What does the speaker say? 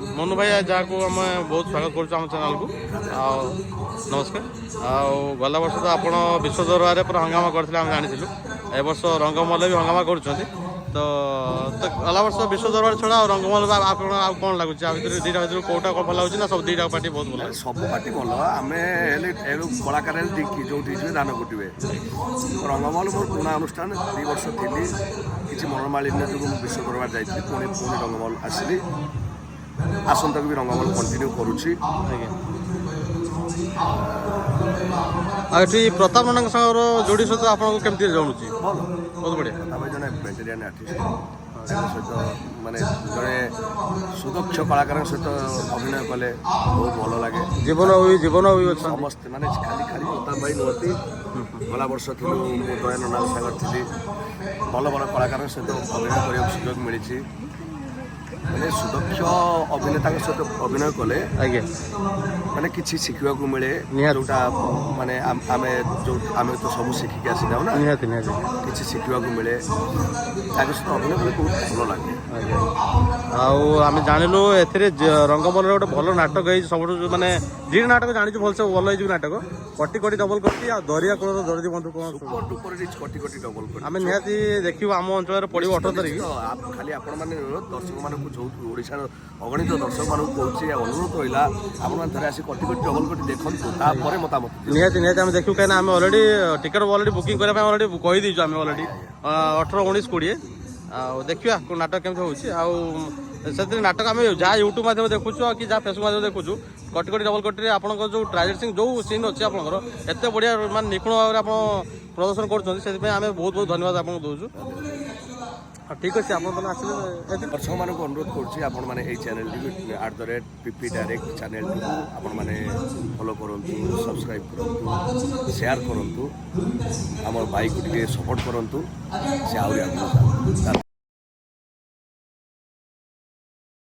मनु भाई जहाँ आम बहुत स्वागत कर चैनल को नमस्कार गला वर्ष तो आप विश्व दरबार पूरा हंगामा करते आम जानी ए वर्ष रंगमल भी हंगामा कर तो गला वर्ष विश्व दरबार छड़ा रंगमल कौन लगुच दुटा भर कौटा कौन भल लगे ना सब दुटा पार्टी बहुत भल सब पार्टी भल आम कलाकार जो दान कुटे रंगमल मोर पुणा अनुष्ठान 2 वर्ष थी किसी मनोमालिन्य जो विश्व दरबार जाइए पुणी पुणी रंगमल आसली आसंता भी रंगमल कंटिन्यू करुच्ची प्रताप नंदा सागर जोड़ी सहित आपको केमती जानुची बहुत बढ़िया प्रताप जन वेटेरियन आर्टिस्ट सहित माने जड़े सुदक्ष कलाकार सहित अभिनय कले बहुत भल लगे जीवन हुई समस्त माने खाली खाली प्रताप भाई नुहति गला वर्ष थी दया नंदा सागर थी भल भल कलाकार सहित अभिनय करने सुजोग मिली मैंने सुदक्ष अभिनेता सहित अभिनय कले आज्ञा माने किसी शिखा को मिले जोटा माने आमे तो सब शिखिक आसी जाऊ ना किसी शिखा को मिले सहित अभिनय कले बहुत भल लगे आम जानलु ए रंगमल गोटे भल नाटक है सब माने जी नाटक जानी भलसे भल हो नाटक कटी कटी डबल कटी दरिया कूल दरदी बंधु कौन कटी कटी डबल कटी आम निहाती देखिए आम अंचल पड़ो 18 तारीख खाली आपण मैंने दर्शक मानक जो ओडिशा अगणित दर्शक मानक कहूँ अनुरोध रहा आप थे आसी कटी कटी डबल कटी देखो मतामत निहाती निहाती आम देखू कहीं आम अलरेडी टिकेट अलरेडी बुकिंग करने अलरेडी कहीदेचु आम अलरेडी 18 19 20 देखिए को नाटक केमती होची नाटक आम जहाँ यूट्यूब माध्यम देखु कि जहाँ फेसबुक माध्यम देखु कटी कटी डबल कटी आप जो ट्राजेडी सिंह जो सीन अच्छे आपंकर एत बढ़िया मान निपुण भाव में आप प्रदर्शन कर बहुत बहुत धन्यवाद आपको दूसु ठीक अच्छे आप दर्शक मानक अनुरोध कर चैनल @PP डायरेक्ट चैनल आपण मैंने फॉलो करूँ सब्सक्राइब करूँ शेयर करूँ आम भाई को सपोर्ट करूँ से आगे